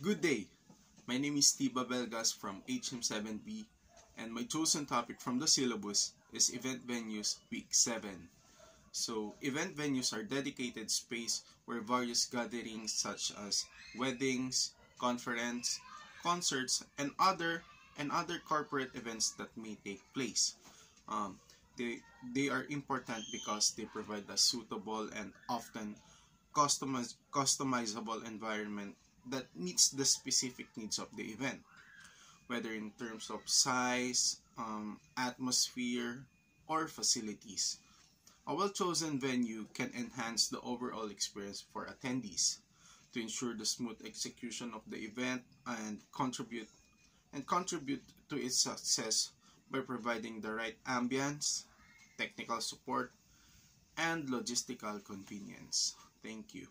Good day, my name is Tiba Belgas from HM7B and my chosen topic from the syllabus is Event Venues Week 7. So, event venues are dedicated space where various gatherings such as weddings, conference, concerts, and other corporate events that may take place. Um, they are important because they provide a suitable and often customizable environment that meets the specific needs of the event, whether in terms of size, atmosphere, or facilities. A well-chosen venue can enhance the overall experience for attendees to ensure the smooth execution of the event and contribute to its success by providing the right ambience, technical support, and logistical convenience. Thank you.